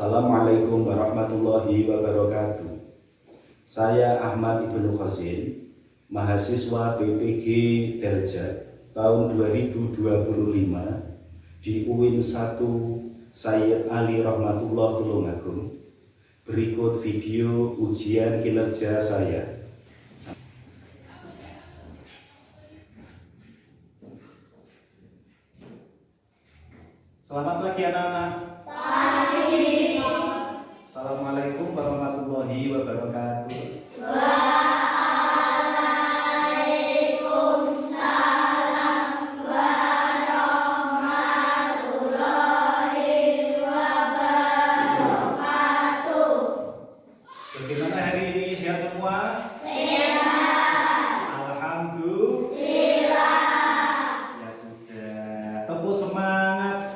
Assalamualaikum warahmatullahi wabarakatuh. Saya Ahmad Ibnu Khazin, mahasiswa PPG Derajat tahun 2025 di UIN 1 Sayyid Ali Rahmatullah Tulungagung. Berikut video ujian kinerja saya. Selamat pagi anak-anak. Assalamualaikum warahmatullahi wabarakatuh. Waalaikumsalam warahmatullahi wabarakatuh. Bagaimana hari ini? Sehat semua? Sehat. Alhamdulillah. Ya sudah. Tepuk semangat.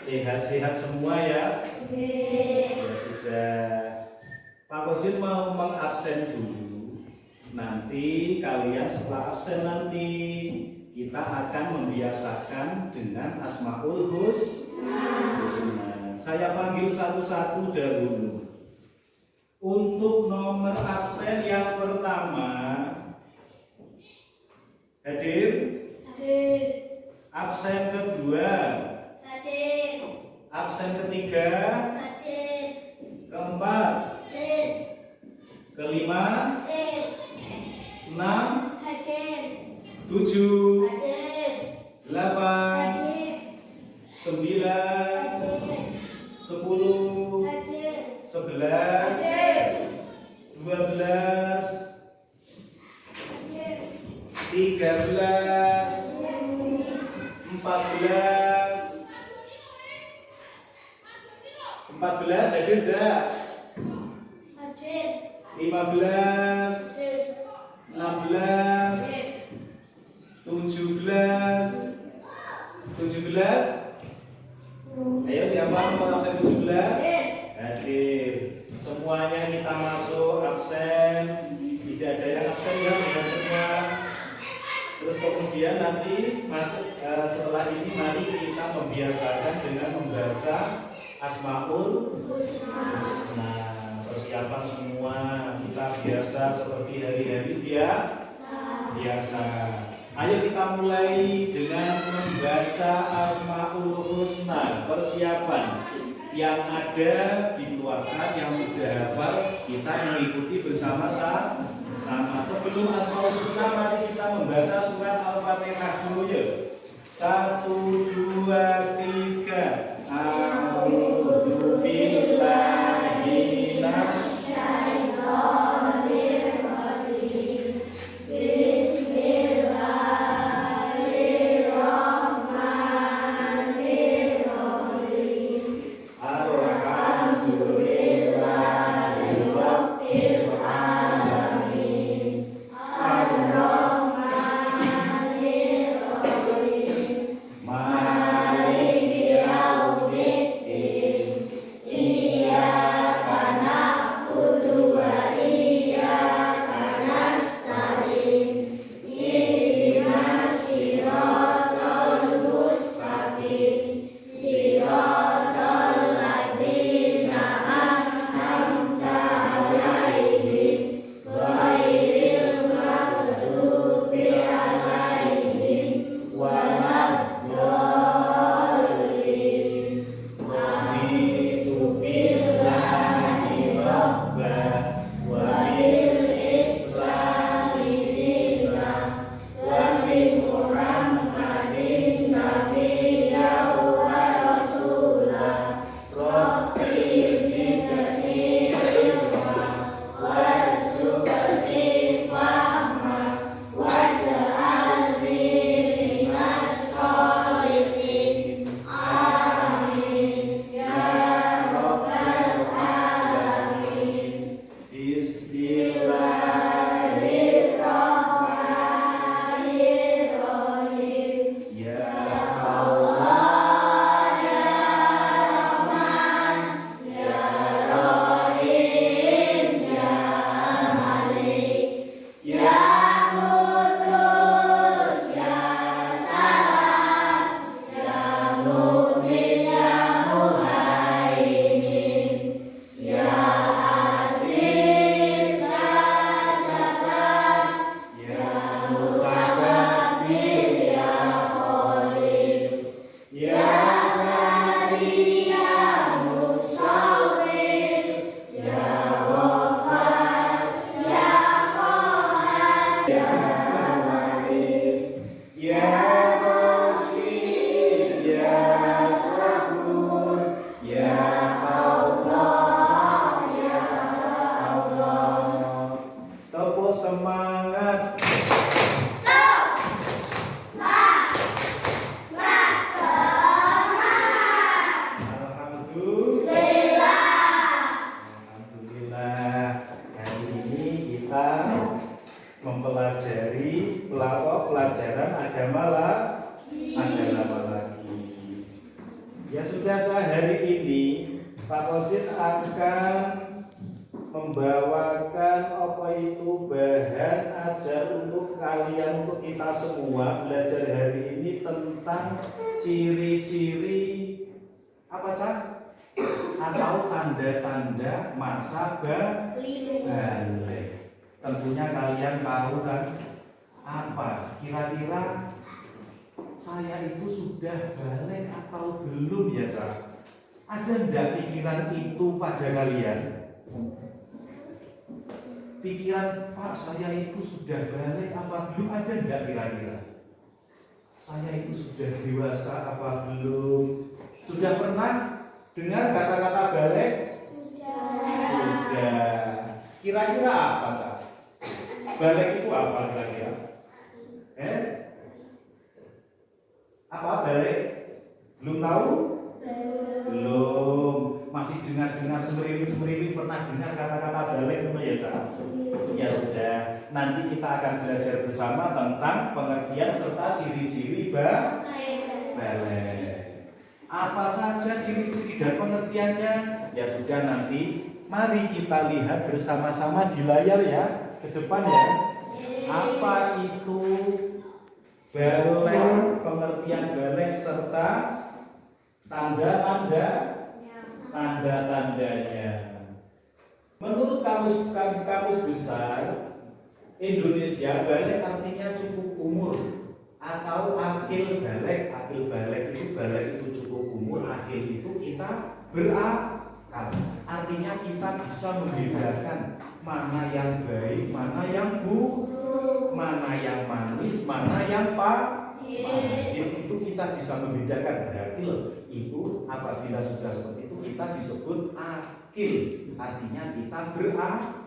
Sehat-sehat semua ya? Ya sudah. Pak Kosin mau mengabsen dulu. Nanti kalian setelah absen nanti kita akan membiasakan dengan Asmaul Husna. Saya panggil satu-satu dahulu. Untuk nomor absen yang pertama, hadir? Hadir. Absen kedua? Hadir. Absen ketiga? Hadir. Keempat? Hadir. Kelima? Hadir. 6? Hadir. 7? Hadir. 8? Hadir. 9? 10? Hadir. 11? 12? 13? 14 hadir enggak? Hadir. 15, Hadir. 16, 17. Ayo siapa nomor absen 17? Hadir. Semuanya kita masuk absen. Tidak ada yang absen ya, sudah semua. Terus kemudian nanti setelah ini mari kita membiasakan dengan membaca Asmaul Husna. Persiapan semua kita biasa seperti hari-hari biasa. Ayo kita mulai dengan membaca Asmaul Husna. Persiapan yang ada dikeluarkan, yang sudah hafal kita mengikuti bersama-sama. Sebelum Asmaul Husna mari kita membaca surat Al-Fatihah dulu ya. 1, 2, 3. A'udzu billahi minasy Syaitonir rajim. Bismillahirrahmanirrahim. Alhamdulillahirabbil alamin. Ar-Rahmanir Rahim. Maliki mempelajari pelajaran agama lagi. Ya sudah, hari ini Pak Kosin akan membawakan apa itu bahan ajar untuk kalian, untuk kita semua belajar hari ini tentang ciri-ciri apa Cak? Atau tanda-tanda masa balik. Tentunya kalian tahu kan apa kira-kira saya itu sudah balik atau belum ya Cak? Ada enggak pikiran itu pada kalian? Pikiran, Pak, saya itu sudah balik apa belum, ada enggak kira-kira? Saya itu sudah dewasa apa belum? Sudah pernah dengar kata-kata balik? Sudah. Kira-kira apa, Cak? Balik itu apa kira-kira? Apa balik? Belum tahu? Belum. Masih dengar-dengar semeriwi pernah dengar kata-kata balik itu ya Cak? Ya sudah, nanti kita akan belajar bersama tentang pengertian serta ciri-ciri balik. Apa saja ciri-ciri dan pengertiannya? Ya sudah, nanti mari kita lihat bersama-sama di layar ya, ke depan ya. Apa itu balik, pengertian balik serta tanda-tandanya. Menurut kamus besar Indonesia, balik artinya cukup umur atau akil balik. Akil balik itu, balik itu cukup umur, akil itu kita berakal. Artinya kita bisa membedakan mana yang baik, mana yang buruk, mana yang manis, mana yang pahit. Itu kita bisa membedakan. Berarti itu apabila sudah seperti itu kita disebut akil, artinya kita berakal.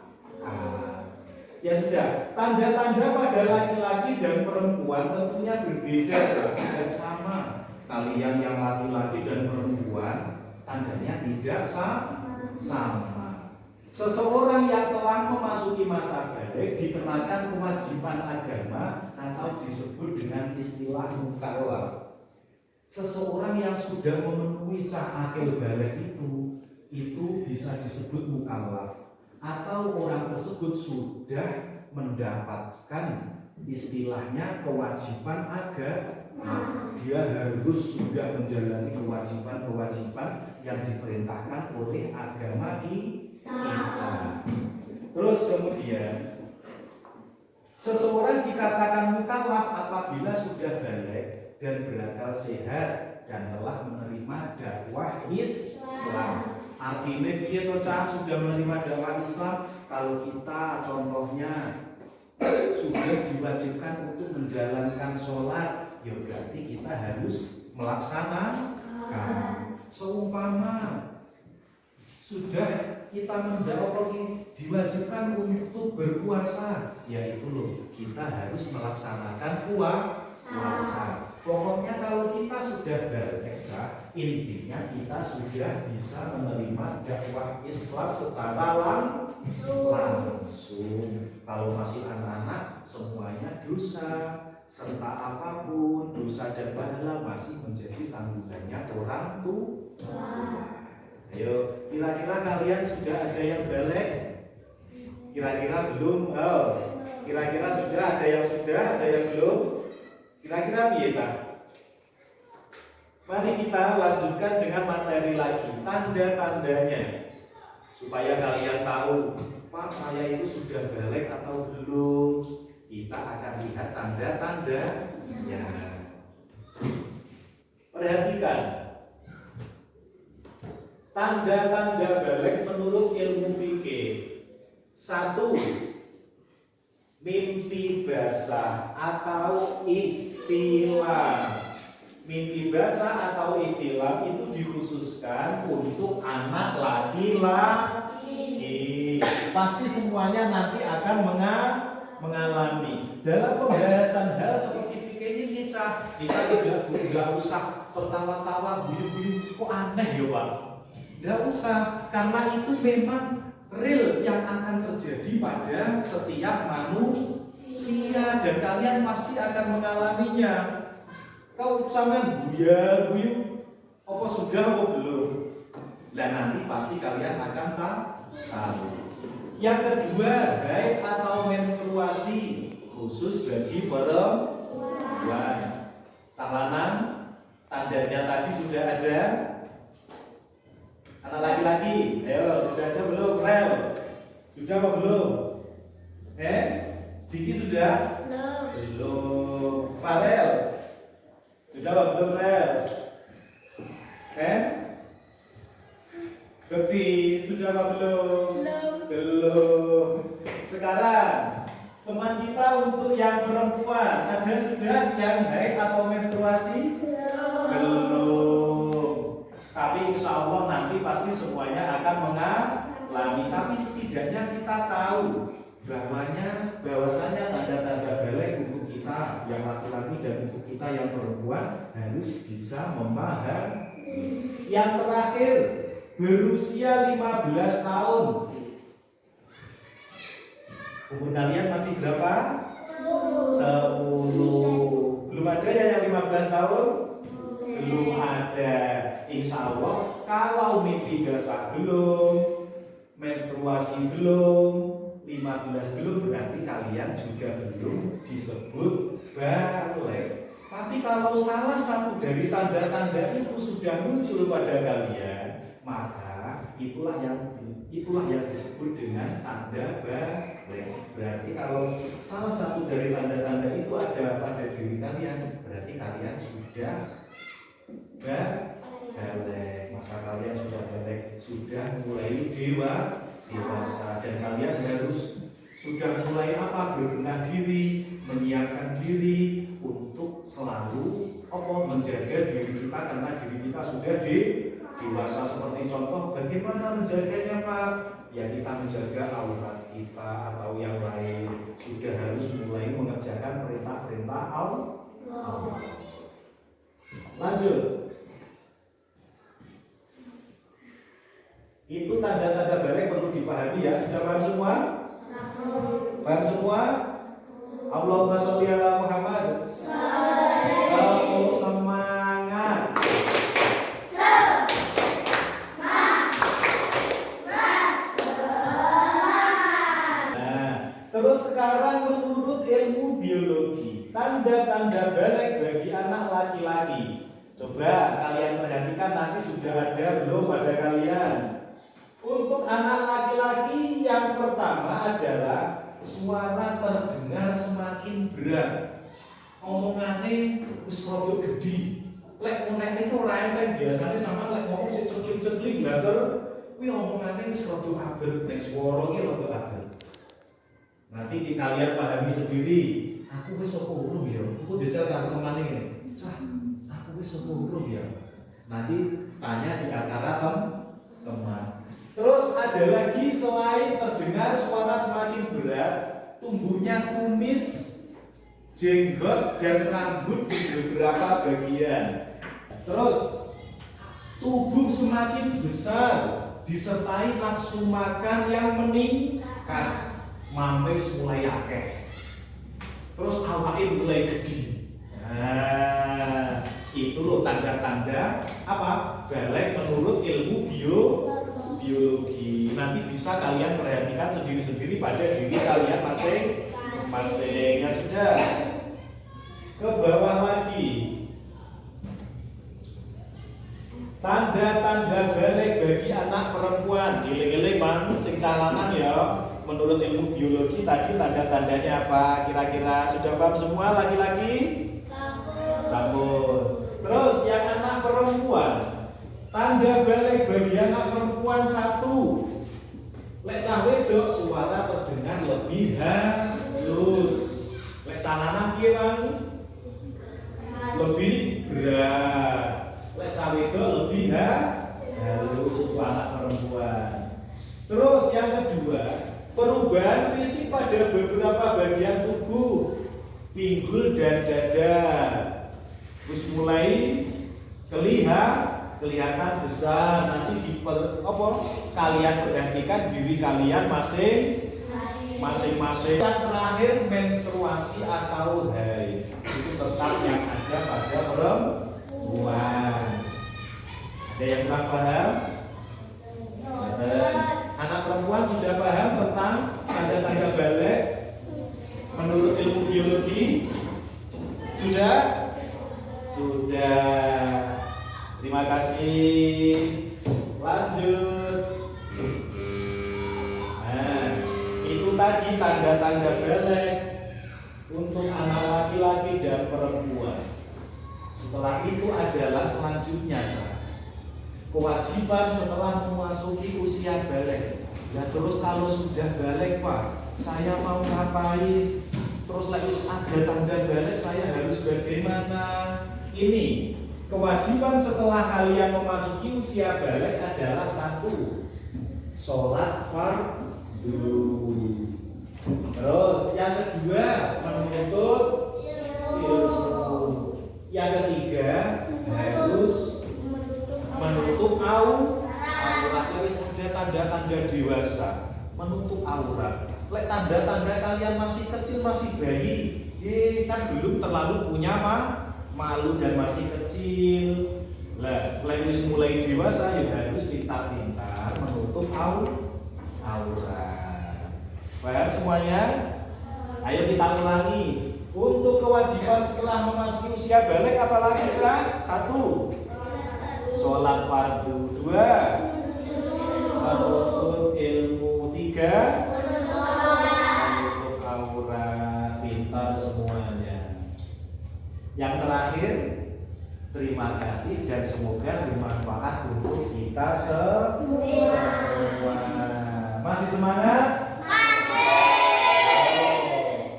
Ya sudah, tanda-tanda pada laki-laki dan perempuan tentunya berbeda, tidak sama. Kalian yang laki-laki dan perempuan tandanya tidak sama. Seseorang yang telah memasuki masa balik dikenakan kewajiban agama atau disebut dengan istilah mukallaf. Seseorang yang sudah memenuhi akil balik itu bisa disebut mukallaf, atau orang tersebut sudah mendapatkan istilahnya kewajiban agama. Dia harus sudah menjalani kewajiban-kewajiban yang diperintahkan oleh agama kita. Terus kemudian seseorang dikatakan mukallaf apabila sudah balik dan berakal sehat dan telah menerima dakwah Islam. Artinya dia sudah menerima dakwah Islam. Kalau kita contohnya sudah diwajibkan untuk menjalankan sholat, ya berarti kita harus melaksanakan. Seumpama sudah kita diwajibkan untuk berpuasa, yaitu kita harus melaksanakan puasa. Pokoknya kalau kita sudah balik, intinya kita sudah bisa menerima dakwah Islam secara langsung. Kalau masih anak-anak, semuanya dosa serta apapun dosa dan pahala masih menjadi tanggungannya orang tua. Ayo, kira-kira kalian sudah ada yang balik? Kira-kira belum? Kira-kira sudah, ada yang belum? Kira-kira biasa. Mari kita lanjutkan dengan materi lagi, tanda-tandanya, supaya kalian tahu, Pak, saya itu sudah balik atau belum. Kita akan lihat tanda-tandanya. Perhatikan, tanda-tanda balik menurut ilmu fikih. 1. Mimpi basah atau ihtilam. Mimpi basah atau ihtilam itu dikhususkan untuk anak laki-laki. Pasti semuanya nanti akan mengalami. Dalam pembahasan hal seperti fikih ini, kita tidak usah tertawa-tawa, guyu-guyu, kok aneh ya Pak? Tidak usah, karena itu memang real yang akan terjadi pada setiap manusia. sia, dan kalian pasti akan mengalaminya. Kau sampean guyu, apa sudah apa belum? Dan nanti pasti kalian akan tahu. Yang kedua, haid atau menstruasi khusus bagi perempuan. Calanan tandanya tadi sudah ada. Anak laki-laki, ayo sudah ada belum? Rel, sudah apa belum? Diki sudah? Belum. Farel, sudah apa belum Rel? Bekti, sudah apa belum? Belum. Sekarang teman kita untuk yang perempuan ada sudah yang haid atau menstruasi? Belum. Tapi insya Allah nanti pasti semuanya akan mengalami. Tapi setidaknya kita tahu bahwasanya tanda-tanda balik untuk kita yang laki-laki dan untuk kita yang perempuan harus bisa memahami. Yang terakhir, berusia 15 tahun. Umur kalian masih berapa? 10. Belum ada ya yang 15 tahun? Belum ada. Insya Allah kalau mimpi basah belum, menstruasi belum, 15 belum, berarti kalian juga belum disebut balik. Tapi kalau salah satu dari tanda-tanda itu sudah muncul pada kalian, maka itulah yang disebut dengan tanda balik. Berarti kalau salah satu dari tanda-tanda itu ada pada diri kalian, berarti kalian sudah balik. Masa kalian sudah balik, sudah mulai dewasa, dan kalian harus sudah mulai berbenah diri, menyiapkan diri untuk selalu menjaga diri kita, karena diri kita sudah dewasa. Seperti contoh, bagaimana menjaganya Pak? Ya kita menjaga aurat kita atau yang lain, sudah harus mulai mengerjakan perintah-perintah Allah. Lanjut. Itu tanda-tanda balik perlu dipahami ya. Sudah paham semua? Paham semua? Allahumma sholli ala Muhammad. Kamu semangat. Nah, terus sekarang menurut ilmu biologi, tanda-tanda balik bagi anak laki-laki. Coba kalian perhatikan, nanti sudah ada belum pada kalian? Untuk anak laki-laki yang pertama adalah suara terdengar semakin berat. Omongannya wis rada gedhi. Lek ngomongane itu ora enteng, biasane sama lek ngomong sik ceklik-ceklik glater, kuwi omongane wis rada abet, nek swara ki rada abet. Nanti kalian pahami sendiri, aku wis apa urung ya? Aku jajal karo temane ngene. Cah, aku wis apa urung ya? Nanti tanya di antara teman. Terus ada lagi selain terdengar suara semakin berat, tumbuhnya kumis, jenggot, dan rambut di beberapa bagian. Terus tubuh semakin besar, disertai nafsu makan yang meningkat, mames mulai akeh. Terus awake mulai gede. Nah, itu loh tanda-tanda balik menurut ilmu biologi. Nanti bisa kalian perhatikan sendiri-sendiri pada diri kalian masing-masing. Ya sudah. Ke bawah lagi. Tanda-tanda balik bagi anak perempuan. Giling-giling man sing calanan ya. Menurut ilmu biologi tadi tanda-tandanya apa? Kira-kira sudah paham semua laki-laki? Sampun. Terus yang anak perempuan, tanda balik bagi anak perempuan 1. Lek cah wedok suara terdengar lebih halus. Lek calanan piye Bang? Lebih berat. Lek cah wedok lebih halus suara perempuan. Terus yang kedua, perubahan fisik pada beberapa bagian tubuh, pinggul dan dada. Terus mulai kelihatan besar. Nanti kalian perhatikan diri kalian masing masing-masing. Yang terakhir menstruasi atau haid itu tetap yang ada pada perempuan. Ada yang kurang paham? Anak perempuan sudah paham tentang tanda-tanda balik menurut ilmu biologi? Sudah? Sudah. Terima kasih. Lanjut. Nah, itu tadi tanda-tanda balik untuk anak laki-laki dan perempuan. Setelah itu adalah selanjutnya, kewajiban setelah memasuki usia balik. Ya terus kalau sudah balik, Pak, saya mau ngapain? Terus lagi ada tanda balik, saya harus bagaimana? Ini kewajiban setelah kalian memasuki usia balik adalah 1. Sholat fardu. Terus yang kedua menuntut ilmu. Yang ketiga harus menutup aurat. Wis ada tanda-tanda dewasa menutup aurat. Lek tanda-tanda kalian masih kecil, masih bayi, kan belum terlalu punya malu dan masih kecil. Lah, lek wis mulai dewasa ya harus pintar-pintar menutup aurat. Paham semuanya? Ayo kita ulangi. Untuk kewajiban setelah memasuki usia balik apalagi, Cak? 1. Sholat fardu. 2. Menuntut ilmu. 3. Menutup aurat. Pintar semuanya. Yang terakhir, terima kasih dan semoga bermanfaat untuk kita semua. Masih semangat?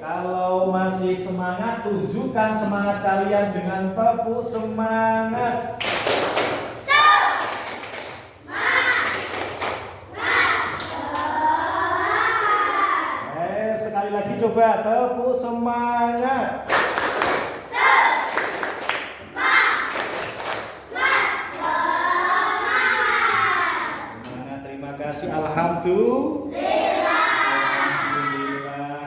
Kalau masih semangat, tunjukkan semangat kalian dengan tepuk semangat. Sekali lagi coba tepuk semangat. Semangat, terima kasih. Alhamdulillah.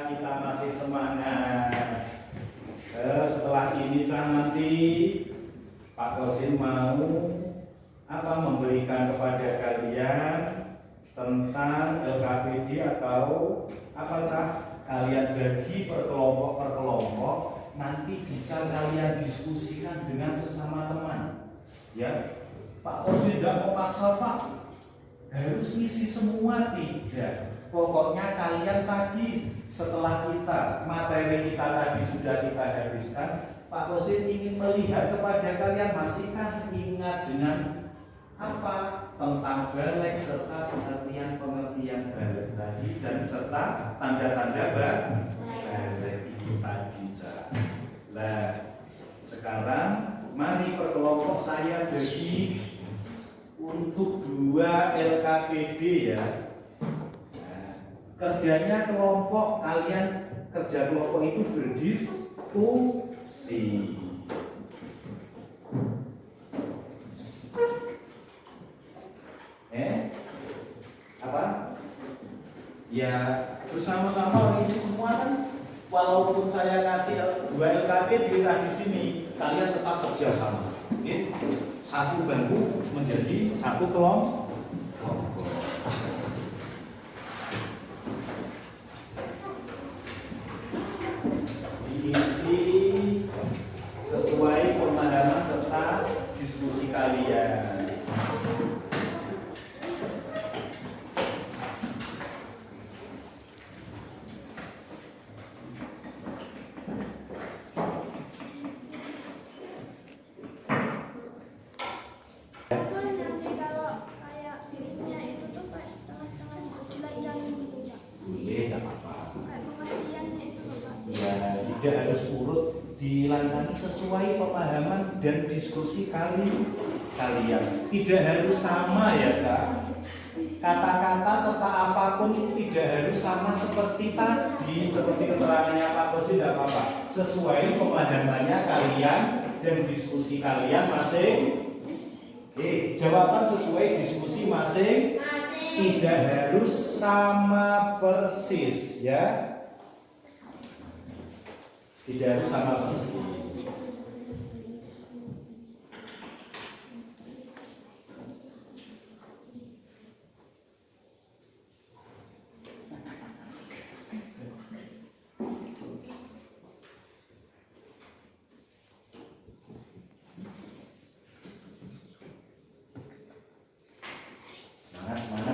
Kita masih semangat. Setelah ini nanti Pak Kosin mau memberikan kepada kalian tentang LKPD atau kalian bagi per kelompok, nanti bisa kalian diskusikan dengan sesama teman. Ya, Pak Kosin tidak mau maksa, Pak, harus isi semua, tidak. Pokoknya kalian tadi setelah materi kita tadi sudah kita habiskan, Pak Kosin ingin melihat kepada kalian masihkah ingat dengan tentang balik serta pengertian balik tadi dan serta tanda-tanda balik itu tadi. Nah, sekarang mari per kelompok saya bagi untuk 2 LKPD ya. Kerjanya kelompok, kalian kerja kelompok itu berdiskusi. Ya, bersama-sama ini semua kan, walaupun saya kasih 2 LKPD di sini, kalian tetap kerja sama. Oke? Satu bangku menjadi satu kelompok. Diisi sesuai pemahaman serta diskusi kalian. Tidak harus urut, dilancani sesuai pemahaman dan diskusi kalian. Tidak harus sama ya, Cak. Kata-kata serta apapun itu tidak harus sama seperti tadi, seperti keterangannya Pak Kosin, tidak apa-apa. Sesuai pemahamannya kalian dan diskusi kalian masing. Jawaban sesuai diskusi masing. Tidak harus sama persis ya. Tidak harus sama persis.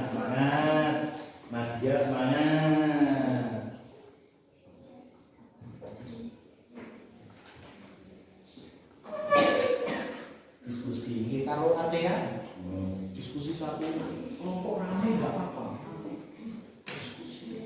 Semangat. Nadia semangat. Diskusi ini kalau ada ya, diskusi satu kelompok ramai nggak apa-apa. Diskusi.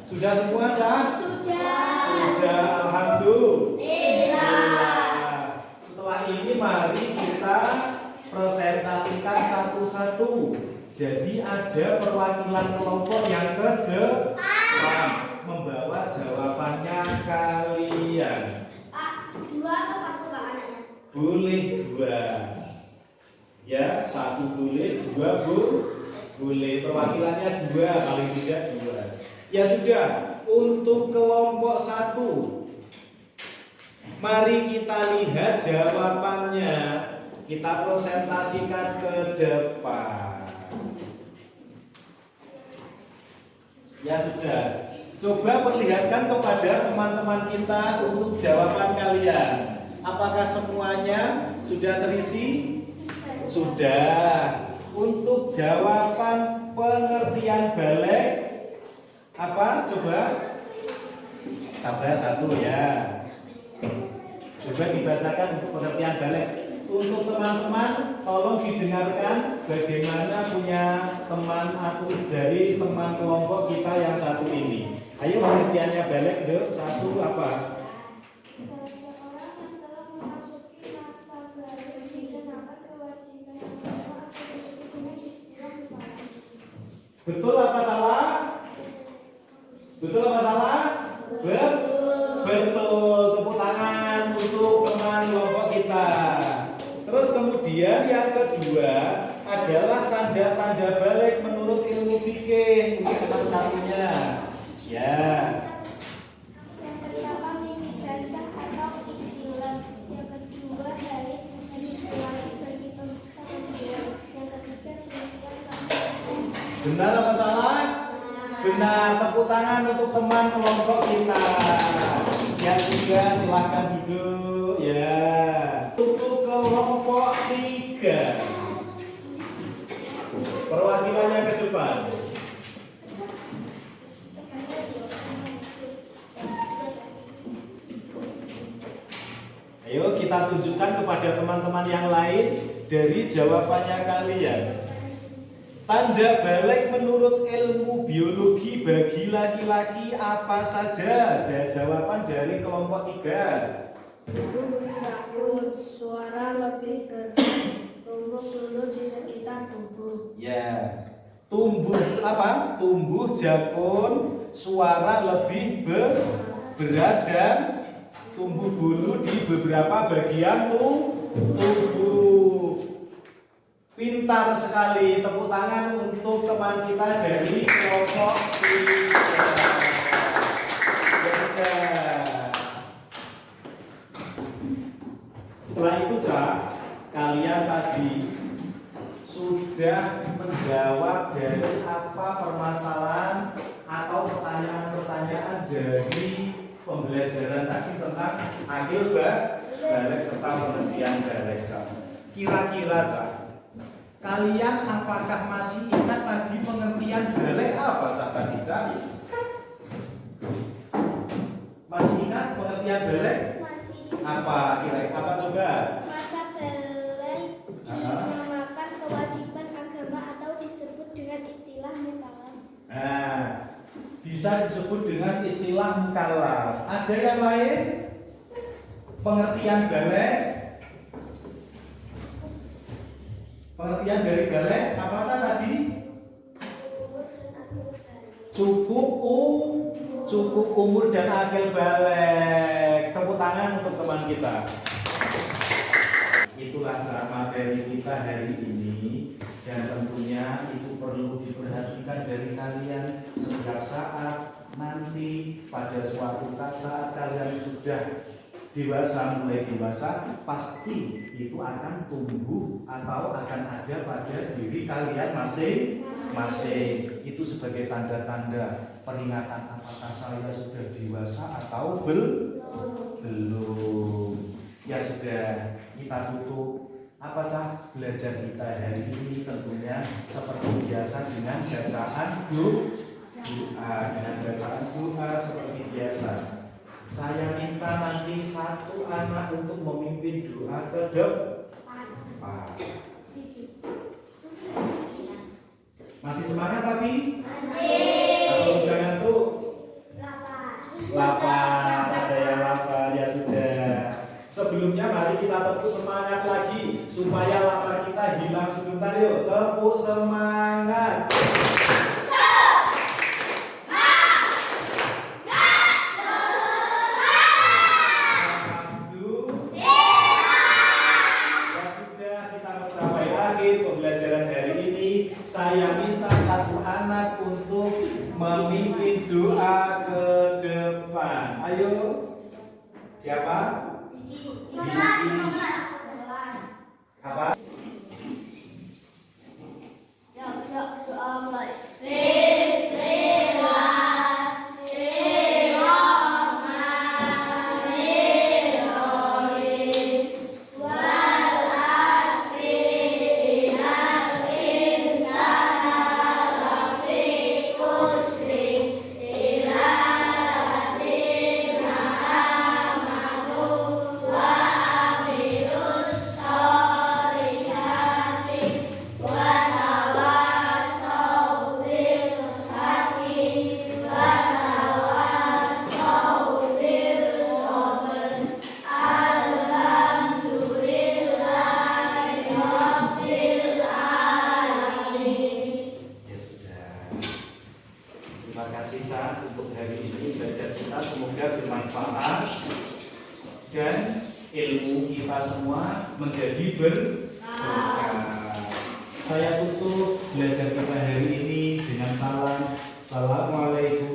Sudah semua kan? Sudah, alhamdulillah. Setelah ini mari kita presentasikan satu-satu. Jadi ada perwakilan kelompok yang kedepan membawa jawabannya kalian. Pak, 2 atau 1 Pak anaknya? Boleh 2. Ya, 1 boleh, 2 boleh. Perwakilannya 2, paling tidak 2. Ya sudah, untuk kelompok 1 mari kita lihat jawabannya. Kita presentasikan ke depan. Ya sudah, coba perlihatkan kepada teman-teman kita untuk jawaban kalian. Apakah semuanya sudah terisi? Sudah. Untuk jawaban pengertian balik apa? Coba sabar 1 ya. Coba dibacakan untuk pengertian balik. Untuk teman-teman tolong didengarkan bagaimana punya teman atau dari teman kelompok kita yang satu ini. Ayo pengertiannya balik deh. 1 apa? Betul apa salah? Betul apa salah? Betul. Tepuk tangan untuk teman kelompok kita. Terus kemudian yang kedua adalah tanda-tanda balik menurut ilmu fikih. Untuk teman satunya. Ya. Yang pertama mimpi basah atau iktilat. Yang kedua hari manipulasi bagi pembuktian. Yang ketiga tuliskan kami. Benar apa salah? Benar. Tepuk tangan untuk teman kelompok kita. Yang tiga silahkan duduk ya. Untuk kelompok 3 perwakilannya ke depan. Ayo kita tunjukkan kepada teman-teman yang lain dari jawabannya kalian. Tanda balik menurut ilmu biologi bagi laki-laki apa saja? Ada jawaban dari kelompok 3. Tumbuh jakun, suara lebih berat, tumbuh dulu di sekitar tubuh. Ya. Tumbuh apa? Tumbuh jakun, suara lebih berat dan tumbuh bulu di beberapa bagian tubuh. Pintar sekali. Tepuk tangan untuk teman kita dari kelompok 3. Setelah itu kalian tadi sudah menjawab dari apa permasalahan atau pertanyaan-pertanyaan dari pembelajaran tadi tentang akhir balik serta pengertian balik. Kira-kira Kalian apakah masih ingat tadi pengertian balik apa tadi, Cak? Masih ingat pengertian balik? Masih. Apa kira-kira? Apa coba? Masa balik dinamakan kewajiban agama atau disebut dengan istilah mukallaf. Nah, bisa disebut dengan istilah mukallaf. Ada yang lain? Pengertian balik? Pengertian dari balik apa saja tadi? Cukup umur dan akil balik. Tepuk tangan untuk teman kita. Itulah materi kita hari ini, dan tentunya itu perlu diperhatikan dari kalian setiap saat. Nanti pada suatu saat kalian sudah dewasa, mulai dewasa, pasti itu akan tumbuh atau akan ada pada diri kalian masing-masing. Itu sebagai tanda-tanda peringatan apakah saya sudah dewasa atau belum. Ya sudah, kita tutup belajar kita hari ini tentunya seperti biasa dengan bacaan doa seperti biasa. Saya minta nanti satu anak untuk memimpin doa ke depan. Masih semangat tapi? Masih. Atau sudah ngantuk? Lapar. Ada yang lapar, ya sudah. Sebelumnya mari kita tepuk semangat lagi supaya lapar kita hilang sebentar, yuk. Tepuk semangat. Pembelajaran hari ini, saya minta satu anak untuk memimpin doa ke depan. Ayo, siapa? Apa? Doa mulai. Terima kasih Cak untuk hari ini belajar kita, semoga bermanfaat dan ilmu kita semua menjadi berkah. Saya tutup belajar kita hari ini dengan salam. Assalamualaikum